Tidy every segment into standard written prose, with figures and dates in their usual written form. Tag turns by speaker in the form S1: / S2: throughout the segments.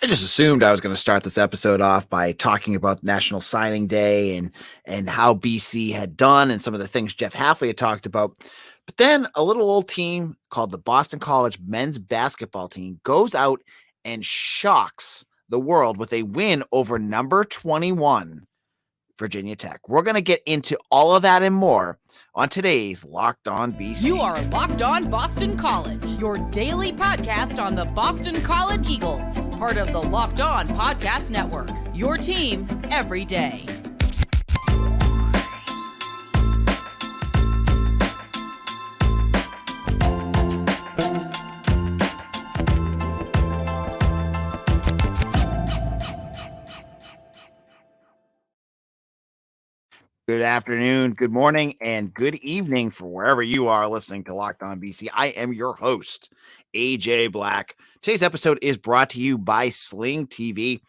S1: I just assumed I was going to start this episode off by talking about National Signing Day and how BC had done and some of the things Jeff Hafley had talked about. But then a little old team called the Boston College men's basketball team goes out and shocks the world with a win over number 21, Virginia Tech. We're going to get into all of that and more on today's Locked On BC.
S2: You are Locked On Boston College, your daily podcast on the Boston College Eagles, part of the Locked On Podcast Network, your team every day.
S1: Good afternoon, good morning, and good evening for wherever you are listening to Locked On BC. I am your host, AJ Black. Today's episode is brought to you by Sling TV.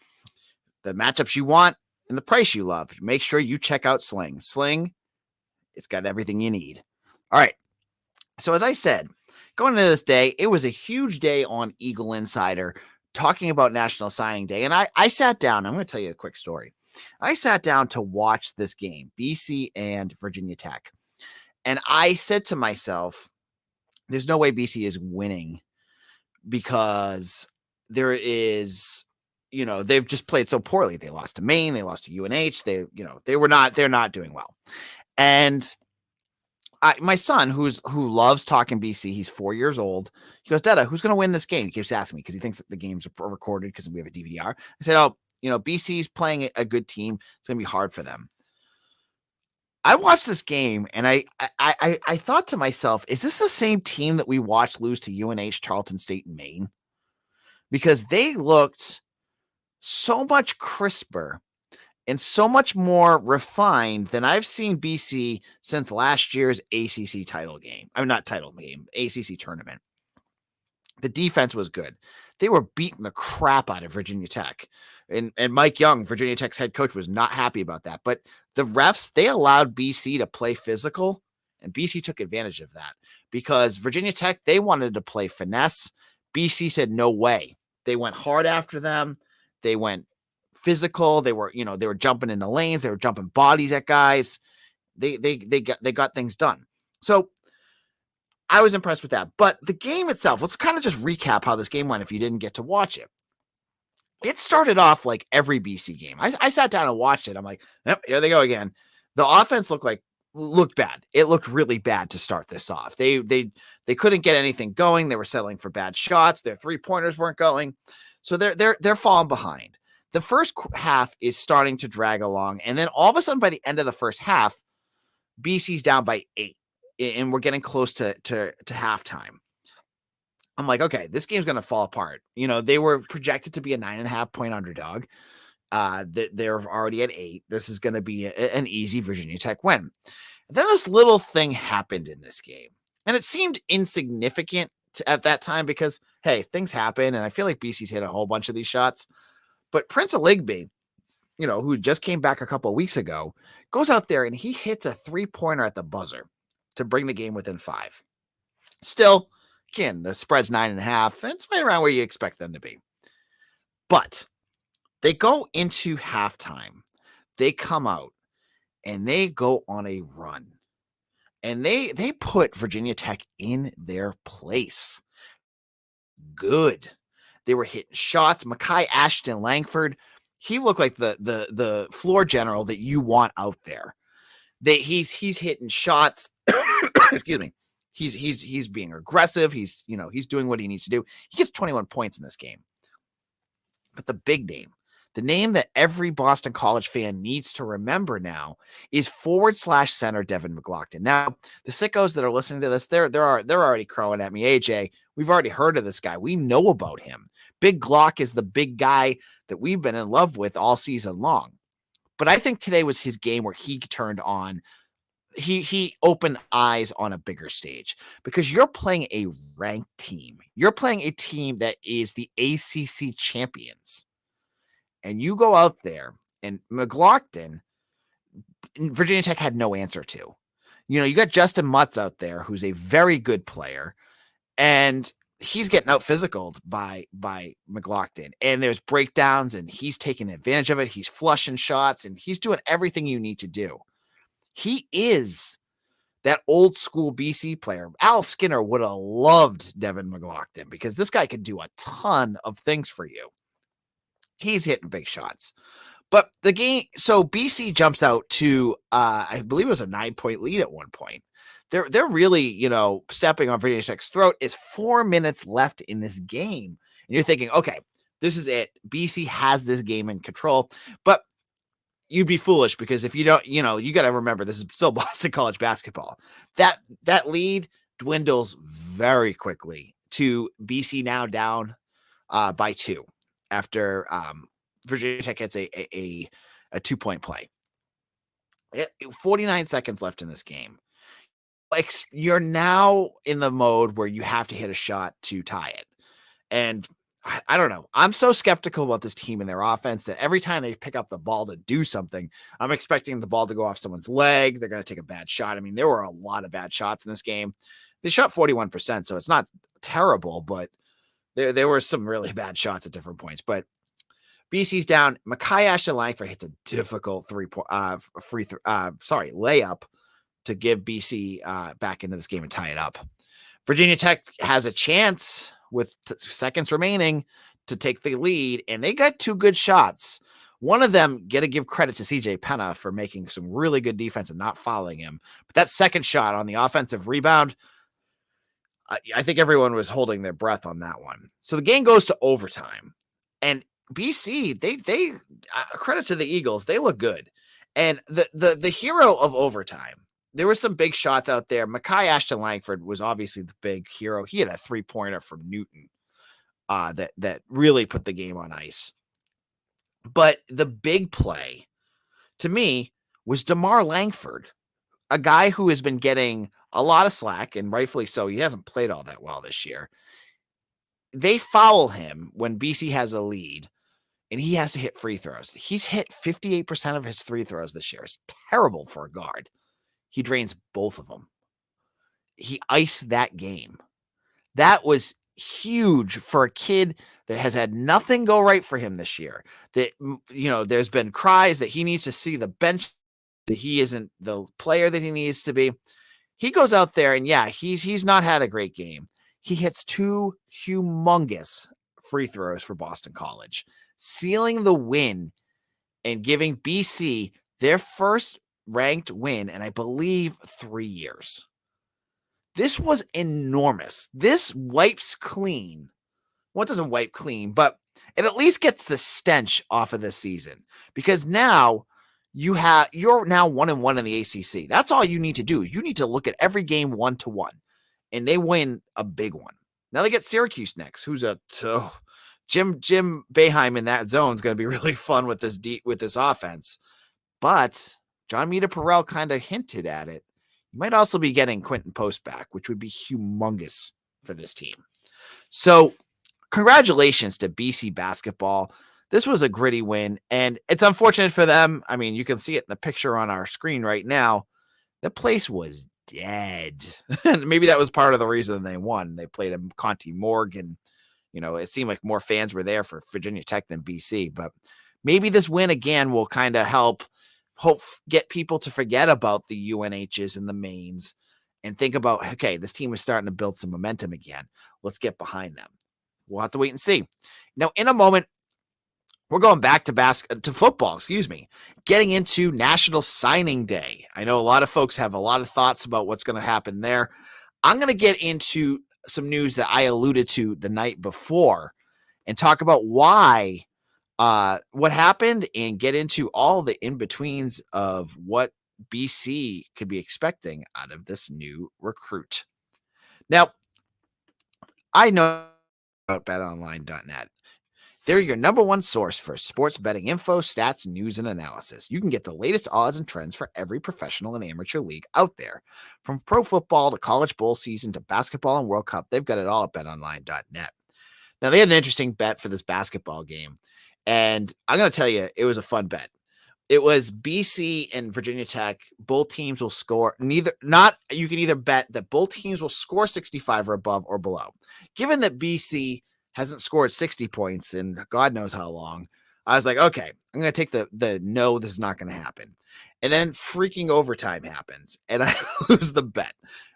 S1: The matchups you want and the price you love. Make sure you check out Sling. Sling, it's got everything you need. All right. So as I said, going into this day, it was a huge day on Eagle Insider talking about National Signing Day. And I sat down. I'm going to tell you a quick story. I sat down to watch this game, BC and Virginia Tech. And I said to myself, there's no way BC is winning because there is, they've just played so poorly. They lost to Maine, they lost to UNH. They're not doing well. And my son, who loves talking BC, he's 4 years old. He goes, Dada, who's going to win this game? He keeps asking me because he thinks that the games are recorded because we have a DVR. I said, BC's playing a good team. It's going to be hard for them. I watched this game and I thought to myself, is this the same team that we watched lose to UNH, Tarleton State, and Maine? Because they looked so much crisper and so much more refined than I've seen BC since last year's ACC title game. I mean, not title game, ACC tournament. The defense was good. They were beating the crap out of Virginia Tech. And Mike Young, Virginia Tech's head coach, was not happy about that. But the refs, they allowed BC to play physical, and BC took advantage of that because Virginia Tech, they wanted to play finesse. BC said, no way. They went hard after them. They went physical. They were jumping into lanes. They were jumping bodies at guys. They got things done. So I was impressed with that. But the game itself, let's kind of just recap how this game went if you didn't get to watch it. It started off like every BC game. I sat down and watched it. I'm like, yep, here they go again. The offense looked bad. It looked really bad to start this off. They couldn't get anything going. They were settling for bad shots. Their 3-pointers weren't going. So they're falling behind. The first half is starting to drag along. And then all of a sudden by the end of the first half, BC's down by 8. And we're getting close to halftime. I'm like, okay, this game's going to fall apart. They were projected to be a 9.5-point underdog. They're already at 8. This is going to be an easy Virginia Tech win. And then this little thing happened in this game. And it seemed insignificant at that time because, hey, things happen. And I feel like BC's hit a whole bunch of these shots. But Prince Aligbe, who just came back a couple of weeks ago, goes out there and he hits a 3-pointer at the buzzer to bring the game within 5. Still, again, the spread's 9.5. And it's right around where you expect them to be. But they go into halftime. They come out and they go on a run. And they put Virginia Tech in their place. Good. They were hitting shots. Makai Ashton Langford, he looked like the floor general that you want out there. He's hitting shots. Excuse me. He's being aggressive. He's doing what he needs to do. He gets 21 points in this game. But the big name, the name that every Boston College fan needs to remember now is /center Devin McGlockton. Now, the sickos that are listening to this, they're already crowing at me. AJ, we've already heard of this guy. We know about him. Big Glock is the big guy that we've been in love with all season long. But I think today was his game where he turned on. He opened eyes on a bigger stage because you're playing a ranked team. You're playing a team that is the ACC champions. And you go out there and McGlockton, Virginia Tech had no answer to. You got Justin Mutz out there, who's a very good player. And he's getting out physicaled by McGlockton, and there's breakdowns, and he's taking advantage of it. He's flushing shots, and he's doing everything you need to do. He is that old school BC player. Al Skinner would have loved Devin McGlockton because this guy could do a ton of things for you. He's hitting big shots. But the game, so BC jumps out to, I believe it was a 9-point lead at one point. They're really, stepping on Virginia Tech's throat. Is 4 minutes left in this game. And you're thinking, okay, this is it. BC has this game in control. But you'd be foolish because if you don't, you got to remember this is still Boston College basketball. That lead dwindles very quickly to BC now down by 2 after Virginia Tech gets a 2-point play. 49 seconds left in this game. Like, you're now in the mode where you have to hit a shot to tie it. And I don't know. I'm so skeptical about this team and their offense that every time they pick up the ball to do something, I'm expecting the ball to go off someone's leg. They're going to take a bad shot. I mean, there were a lot of bad shots in this game. They shot 41%, so it's not terrible, but there were some really bad shots at different points. But BC's down. Makai Ashton Langford hits a difficult layup to give BC back into this game and tie it up. Virginia Tech has a chance with seconds remaining to take the lead, and they got 2 good shots. One of them, got to give credit to CJ Penna for making some really good defense and not fouling him. But that second shot on the offensive rebound, I think everyone was holding their breath on that one. So the game goes to overtime, and BC, they credit to the Eagles, they look good. And the hero of overtime, there were some big shots out there. Makai Ashton Langford was obviously the big hero. He had a 3-pointer from Newton that really put the game on ice. But the big play, to me, was DeMar Langford, a guy who has been getting a lot of slack, and rightfully so. He hasn't played all that well this year. They foul him when BC has a lead, and he has to hit free throws. He's hit 58% of his free throws this year. It's terrible for a guard. He drains both of them. He iced that game. That was huge for a kid that has had nothing go right for him this year. That, there's been cries that he needs to see the bench, that he isn't the player that he needs to be. He goes out there and he's not had a great game. He hits 2 humongous free throws for Boston College, sealing the win and giving BC their first ranked win in, I believe, 3 years. This was enormous. This wipes clean. Well, it doesn't wipe clean, but it at least gets the stench off of this season, because now you're now 1-1 in the ACC. That's all you need to do. You need to look at every game 1-1, and they win a big one. Now they get Syracuse next, who's Jim Boeheim in that zone is going to be really fun with this offense. But John Mita Perrell kind of hinted at it. You might also be getting Quentin Post back, which would be humongous for this team. So congratulations to BC basketball. This was a gritty win, and it's unfortunate for them. I mean, you can see it in the picture on our screen right now. The place was dead. And maybe that was part of the reason they won. They played a Conte Morgue, and it seemed like more fans were there for Virginia Tech than BC. But maybe this win again will kind of help get people to forget about the UNHs and the Mains and think about, okay, this team is starting to build some momentum again. Let's get behind them. We'll have to wait and see. Now, in a moment, we're going back to football, getting into National Signing Day. I know a lot of folks have a lot of thoughts about what's going to happen there. I'm going to get into some news that I alluded to the night before and talk about why, what happened, and get into all the in-betweens of what BC could be expecting out of this new recruit. Now, I know about betonline.net. They're your number one source for sports betting info, stats, news, and analysis. You can get the latest odds and trends for every professional and amateur league out there. From pro football to college bowl season to basketball and World Cup, they've got it all at betonline.net. Now, they had an interesting bet for this basketball game, and I'm going to tell you, it was a fun bet. it was BC and Virginia Tech. Both teams will score you can either bet that both teams will score 65 or above or below. Given that BC hasn't scored 60 points in God knows how long, I was like, okay, I'm going to take the no, this is not going to happen. And then freaking overtime happens and I lose the bet.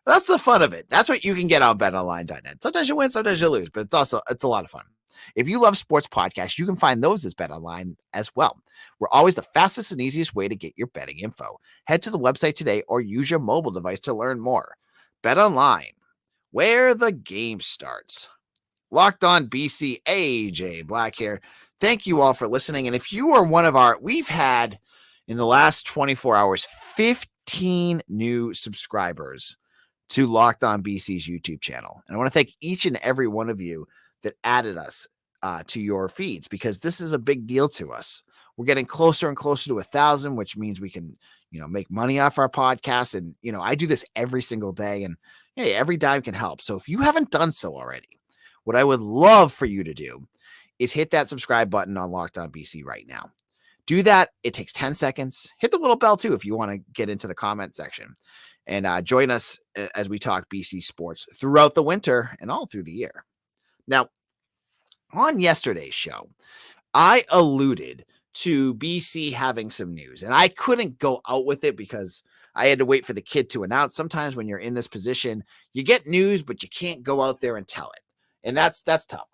S1: That's the fun of it. That's what you can get on betonline.net. Sometimes you win, sometimes you lose, but it's a lot of fun. If you love sports podcasts, you can find those as BetOnline as well. We're always the fastest and easiest way to get your betting info. Head to the website today or use your mobile device to learn more. BetOnline, where the game starts. Locked on BC, AJ Black here. Thank you all for listening. And if you are we've had in the last 24 hours, 15 new subscribers to Locked on BC's YouTube channel. And I want to thank each and every one of you that added us to your feeds, because this is a big deal to us. We're getting closer and closer to 1,000, which means we can, make money off our podcast. And, I do this every single day, and hey, every dime can help. So if you haven't done so already, what I would love for you to do is hit that subscribe button on Locked on BC right now. Do that. It takes 10 seconds. Hit the little bell too if you want to get into the comment section, and join us as we talk BC sports throughout the winter and all through the year. Now, on yesterday's show, I alluded to BC having some news, and I couldn't go out with it because I had to wait for the kid to announce. Sometimes when you're in this position, you get news, but you can't go out there and tell it. And that's tough.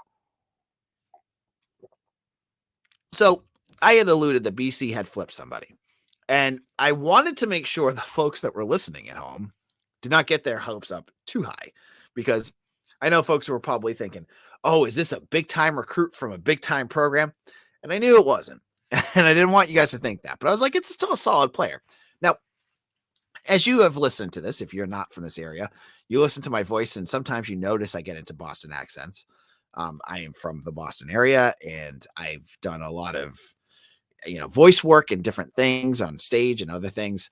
S1: So I had alluded that BC had flipped somebody, and I wanted to make sure the folks that were listening at home did not get their hopes up too high, because I know folks were probably thinking, oh, is this a big time recruit from a big time program? And I knew it wasn't. And I didn't want you guys to think that, but I was like, it's still a solid player. Now, as you have listened to this, if you're not from this area, you listen to my voice, and sometimes you notice I get into Boston accents. I am from the Boston area, and I've done a lot of, voice work and different things on stage and other things.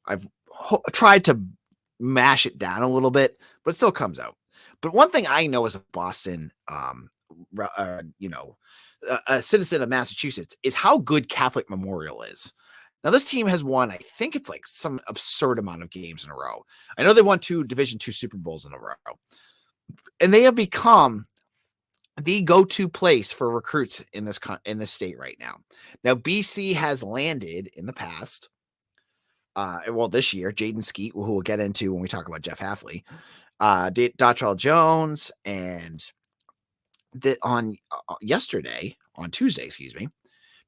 S1: I've tried to mash it down a little bit, but it still comes out. But one thing I know as a Boston, a citizen of Massachusetts, is how good Catholic Memorial is. Now, this team has won, I think it's like some absurd amount of games in a row. I know they won 2 Division II Super Bowls in a row. And they have become the go-to place for recruits in this state right now. Now, BC has landed in the past, this year, Jaden Skeet, who we'll get into when we talk about Jeff Hafley, Dottrell Jones, and on Tuesday,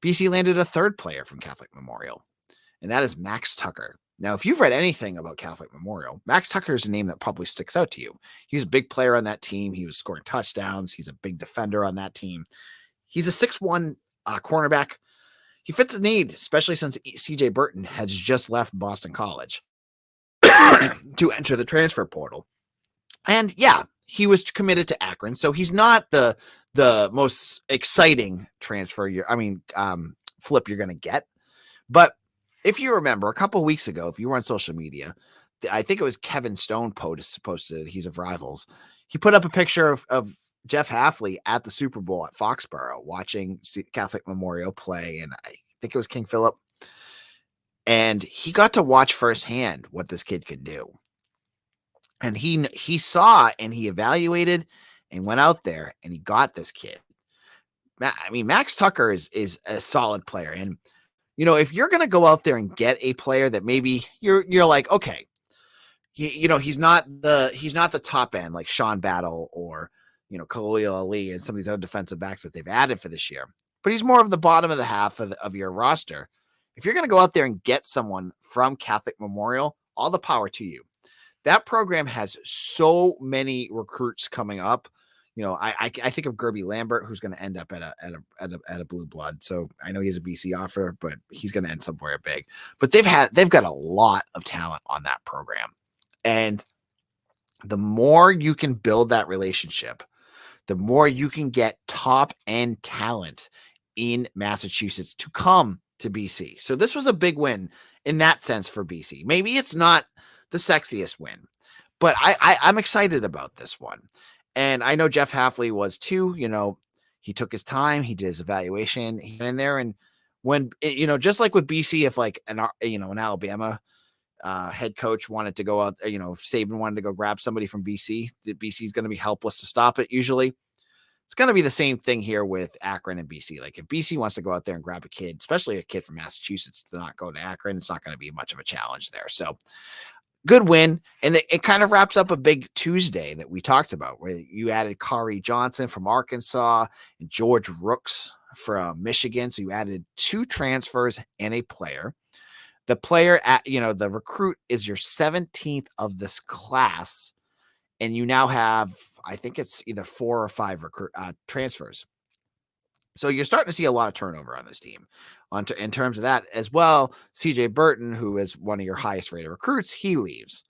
S1: BC landed a third player from Catholic Memorial, and that is Max Tucker. Now, if you've read anything about Catholic Memorial, Max Tucker is a name that probably sticks out to you. He was a big player on that team. He was scoring touchdowns. He's a big defender on that team. He's a 6'1" cornerback. He fits the need, especially since CJ Burton has just left Boston College to enter the transfer portal. And yeah, he was committed to Akron, so he's not the most exciting transfer flip you're going to get. But if you remember, a couple of weeks ago, if you were on social media, I think it was Kevin Stone posted, he's of Rivals. He put up a picture of Jeff Hafley at the Super Bowl at Foxborough watching Catholic Memorial play, and I think it was King Philip. And he got to watch firsthand what this kid could do. And he saw and he evaluated and went out there and he got this kid. Max Tucker is a solid player. And, if you're going to go out there and get a player that maybe you're like, okay, he's not the top end like Sean Battle or, Khalil Ali and some of these other defensive backs that they've added for this year, but he's more of the bottom of the half of your roster. If you're going to go out there and get someone from Catholic Memorial, all the power to you. That program has so many recruits coming up. I think of Gerby Lambert, who's going to end up at a Blue Blood. So I know he's a BC offer, but he's going to end somewhere big. But they've got a lot of talent on that program, and the more you can build that relationship, the more you can get top end talent in Massachusetts to come to BC. So this was a big win in that sense for BC. Maybe it's not the sexiest win, but I'm excited about this one. And I know Jeff Hafley was too. He took his time. He did his evaluation. He went in there and when, just like with BC, if like an Alabama head coach wanted to go out, if Saban wanted to go grab somebody from BC, BC is going to be helpless to stop it. Usually it's going to be the same thing here with Akron and BC. Like if BC wants to go out there and grab a kid, especially a kid from Massachusetts, to not go to Akron, it's not going to be much of a challenge there. So good win. And it kind of wraps up a big Tuesday that we talked about, where you added Kari Johnson from Arkansas and George Rooks from Michigan. So you added 2 transfers and a player. The player the recruit is your 17th of this class. And you now have, I think it's either 4 or 5 transfers. So you're starting to see a lot of turnover on this team. In terms of that as well, CJ Burton, who is one of your highest rated recruits, he leaves.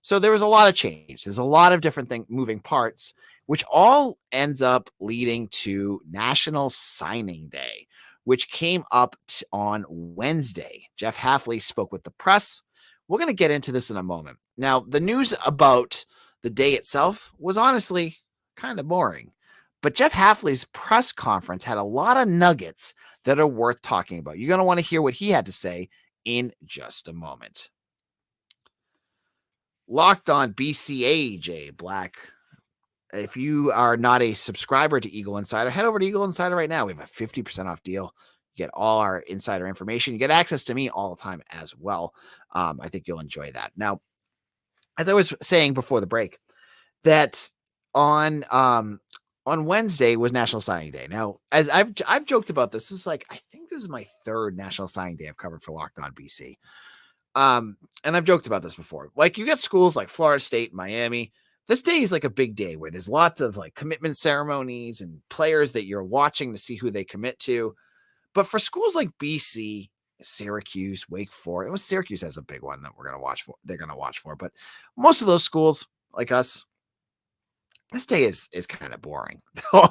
S1: So there was a lot of change. There's a lot of different moving parts, which all ends up leading to National Signing Day, which came up on Wednesday. Jeff Hafley spoke with the press. We're going to get into this in a moment. Now, the news about the day itself was honestly kind of boring, but Jeff Hafley's press conference had a lot of nuggets that are worth talking about. You're going to want to hear what he had to say in just a moment. Locked On BC, AJ Black. If you are not a subscriber to Eagle Insider, head over to Eagle Insider right now. We have a 50% off deal. You get all our insider information. You get access to me all the time as well. I think you'll enjoy that. Now, as I was saying before the break, that on Wednesday was National Signing Day. Now, as I've joked about this is like, I think this is my 3rd National Signing Day I've covered for Locked On BC. And I've joked about this before. Like you got schools like Florida State, Miami. This day is like a big day where there's lots of like commitment ceremonies and players that you're watching to see who they commit to. But for schools like BC, Syracuse, Wake Forest, Syracuse has a big one that they're going to watch for. But most of those schools like us, this day is kind of boring.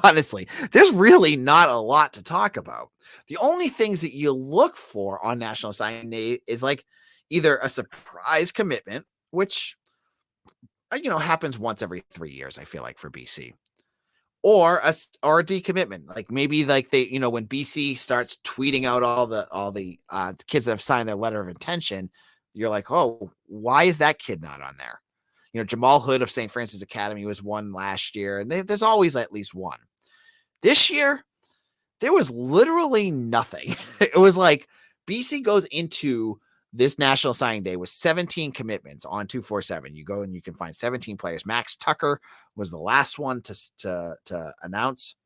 S1: Honestly, there's really not a lot to talk about. The only things that you look for on National Signing Day is like either a surprise commitment, which happens once every 3 years, I feel like, for BC, or a decommitment. Like maybe like they, when BC starts tweeting out all the kids that have signed their letter of intention, you're like, oh, why is that kid not on there? Jamal Hood of St. Francis Academy was one last year, and there's always at least one. This year, there was literally nothing. It was like BC goes into this National Signing Day with 17 commitments on 247. You go and you can find 17 players. Max Tucker was the last one to announce.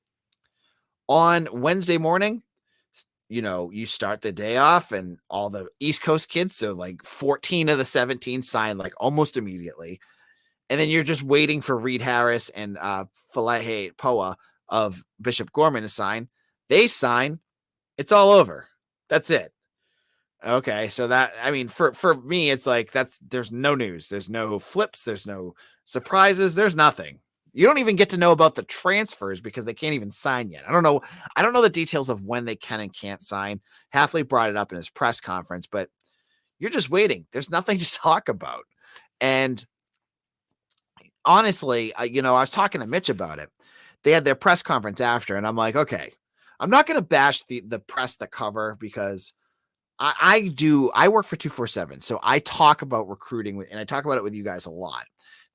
S1: On Wednesday morning, you start the day off and all the East Coast kids, so like 14 of the 17 signed like almost immediately. And then you're just waiting for Reed Harris and Falahe Poa of Bishop Gorman to sign. They sign. It's all over. That's it. Okay, so for me, it's like there's no news. There's no flips. There's no surprises. There's nothing. You don't even get to know about the transfers because they can't even sign yet. I don't know the details of when they can and can't sign. Hafley brought it up in his press conference, but you're just waiting. There's nothing to talk about. And honestly, I was talking to Mitch about it. They had their press conference after, and I'm like, okay, I'm not going to bash the press that cover, because I work for 247. So I talk about recruiting and I talk about it with you guys a lot.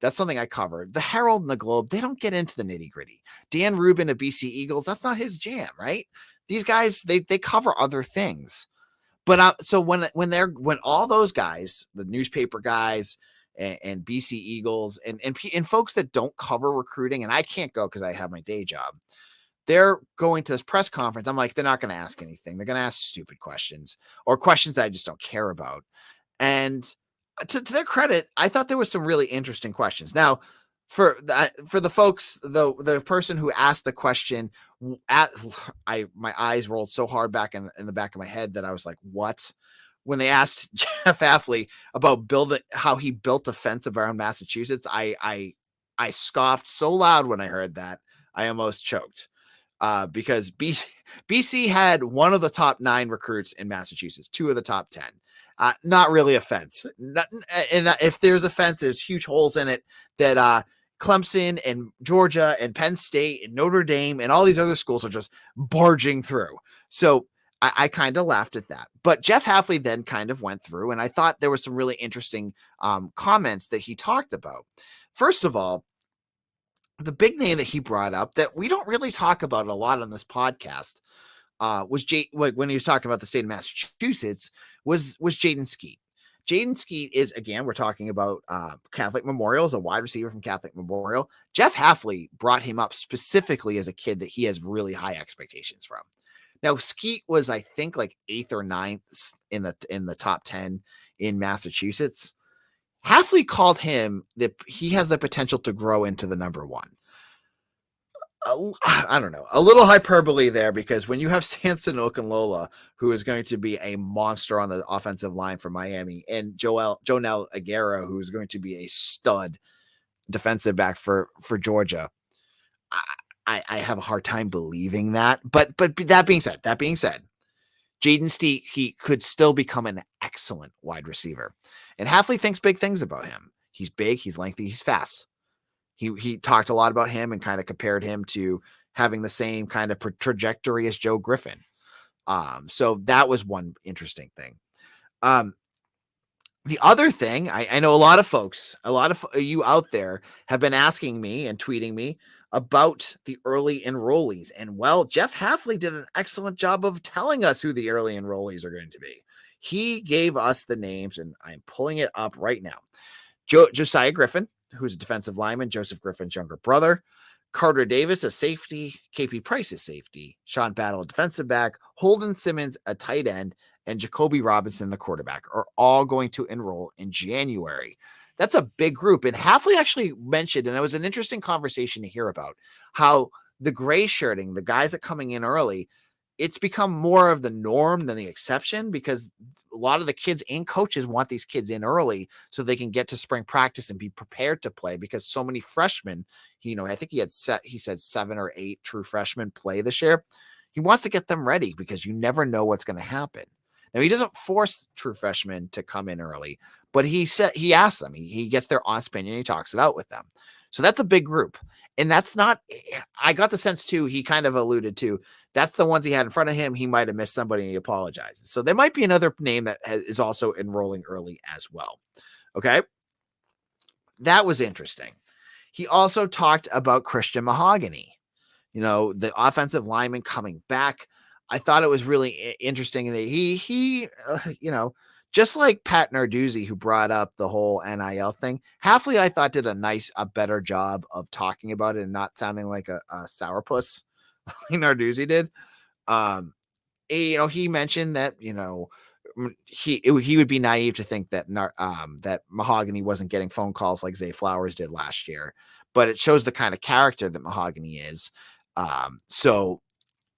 S1: That's something I cover. The Herald and the Globe, they don't get into the nitty gritty. Dan Rubin of BC Eagles, that's not his jam, right? These guys, they cover other things. But so when all those guys, the newspaper guys and BC Eagles and folks that don't cover recruiting, and I can't go because I have my day job, they're going to this press conference. I'm like, they're not going to ask anything. They're going to ask stupid questions or questions that I just don't care about. And to their credit, I thought there was some really interesting questions. Now, for the folks, the person who asked the question, my eyes rolled so hard back in the back of my head that I was like, what? When they asked Jeff Hafley about how he built a fence around Massachusetts, I scoffed so loud when I heard that I almost choked. Because BC had one of the top 9 recruits in Massachusetts, 2 of the top 10. Not really a fence. If there's a fence, there's huge holes in it that Clemson and Georgia and Penn State and Notre Dame and all these other schools are just barging through. So I kind of laughed at that. But Jeff Hafley then kind of went through, and I thought there was some really interesting comments that he talked about. First of all, the big name that he brought up that we don't really talk about a lot on this podcast was when he was talking about the state of Massachusetts was Jaden Skeet. Jaden Skeet is, again, we're talking about Catholic Memorial, as a wide receiver from Catholic Memorial. Jeff Hafley brought him up specifically as a kid that he has really high expectations from. Now, Skeet was, I think, like 8th or 9th in the top 10 in Massachusetts. Hafley called him that he has the potential to grow into the number one. I don't know, a little hyperbole there, because when you have Samson Okunlola, who is going to be a monster on the offensive line for Miami, and Jonel Aguero, who is going to be a stud defensive back for Georgia, I have a hard time believing that. But that being said, Jaden Skeet, he could still become an excellent wide receiver. And Hafley thinks big things about him. He's big, he's lengthy, he's fast. He talked a lot about him and kind of compared him to having the same kind of trajectory as Joe Griffin. So that was one interesting thing. The other thing, I know a lot of you out there have been asking me and tweeting me about the early enrollees. And well, Jeff Hafley did an excellent job of telling us who the early enrollees are going to be. He gave us the names, and I'm pulling it up right now. Josiah Griffin, who's a defensive lineman, Joseph Griffin's younger brother. Carter Davis, a safety. KP Price, a safety. Sean Battle, a defensive back. Holden Simmons, a tight end. And Jacoby Robinson, the quarterback, are all going to enroll in January. That's a big group. And Hafley actually mentioned, and it was an interesting conversation to hear about, how the gray shirting, the guys that coming in early, it's become more of the norm than the exception, because a lot of the kids and coaches want these kids in early so they can get to spring practice and be prepared to play, because so many freshmen, I think he said 7 or 8 true freshmen play this year. He wants to get them ready, because you never know what's going to happen. Now, he doesn't force true freshmen to come in early, but he asks them, he gets their honest opinion, he talks it out with them. So that's a big group. And that's not, I got the sense too, he kind of alluded to, that's the ones he had in front of him. He might've missed somebody and he apologizes. So there might be another name that is also enrolling early as well. Okay. That was interesting. He also talked about Christian Mahogany, the offensive lineman coming back. I thought it was really interesting that he just like Pat Narduzzi, who brought up the whole NIL thing, Hafley, I thought, did a better job of talking about it and not sounding like a sourpuss like Narduzzi did. He mentioned that, he would be naive to think that that Mahogany wasn't getting phone calls like Zay Flowers did last year, but it shows the kind of character that Mahogany is. So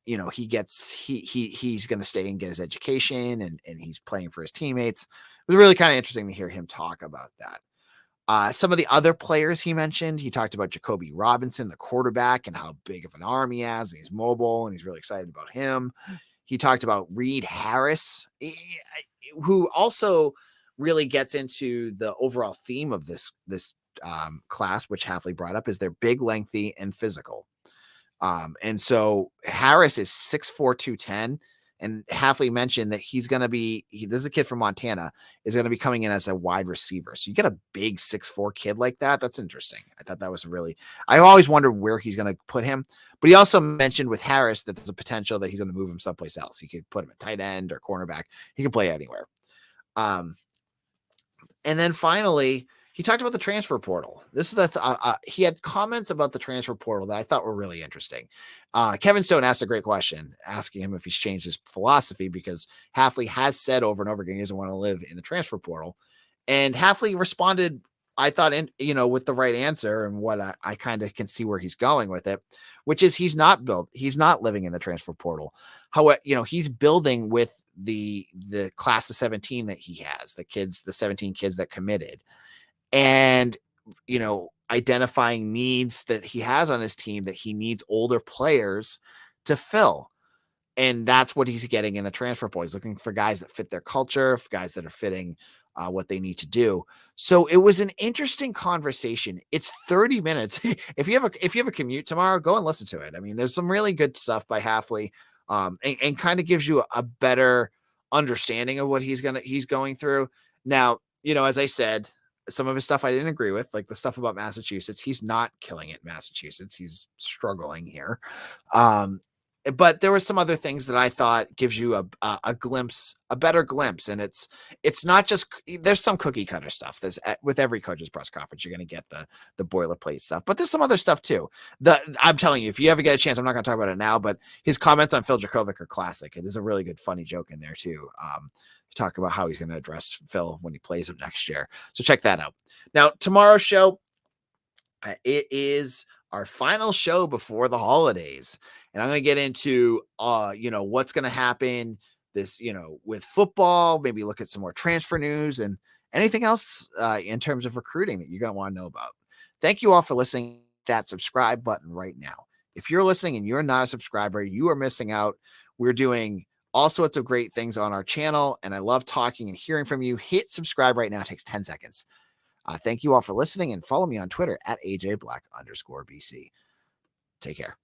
S1: he's going to stay and get his education, and he's playing for his teammates. It was really kind of interesting to hear him talk about that. Some of the other players he mentioned, he talked about Jacoby Robinson, the quarterback, and how big of an arm he has, and he's mobile, and he's really excited about him. He talked about Reed Harris, who also really gets into the overall theme of this class, which Hafley brought up, is they're big, lengthy, and physical. And so Harris is 6'4", 210, and Hafley mentioned that he's going to be, this is a kid from Montana, is going to be coming in as a wide receiver. So you get a big 6'4" kid like that. That's interesting. I thought that was I always wondered where he's going to put him, but he also mentioned with Harris that there's a potential that he's going to move him someplace else. He could put him at tight end or cornerback. He can play anywhere. And then finally, he talked about the transfer portal. This is he had comments about the transfer portal that I thought were really interesting. Kevin Stone asked a great question, asking him if he's changed his philosophy, because Hafley has said over and over again he doesn't want to live in the transfer portal. And Hafley responded, I thought, with the right answer, and what I kind of can see where he's going with it, which is he's not living in the transfer portal. However, he's building with the class of 17 that he has, the 17 kids that committed. And, identifying needs that he has on his team, that he needs older players to fill. And that's what he's getting in the transfer portal. He's looking for guys that fit their culture, for guys that are fitting what they need to do. So it was an interesting conversation. It's 30 minutes. If you have a commute tomorrow, go and listen to it. I mean, there's some really good stuff by Hafley. and kind of gives you a better understanding of what he's going through. Now, as I said, some of his stuff I didn't agree with, like the stuff about Massachusetts. He's not killing it in Massachusetts. He's struggling here. But there were some other things that I thought gives you a glimpse, a better glimpse. And it's not just, there's some cookie cutter stuff. There's with every coach's press conference, you're going to get the boilerplate stuff, but there's some other stuff too. I'm telling you, if you ever get a chance, I'm not going to talk about it now, but his comments on Phil Jurkovec are classic. And there's a really good, funny joke in there too. Talk about how he's going to address Phil when he plays him next year. So check that out. Now, tomorrow's show, it is our final show before the holidays. And I'm going to get into, what's going to happen this, with football, maybe look at some more transfer news and anything else in terms of recruiting that you're going to want to know about. Thank you all for listening. That subscribe button right now. If you're listening and you're not a subscriber, you are missing out. We're doing all sorts of great things on our channel, and I love talking and hearing from you. Hit subscribe right now. It takes 10 seconds. Thank you all for listening, and follow me on Twitter at AJBlack_BC. Take care.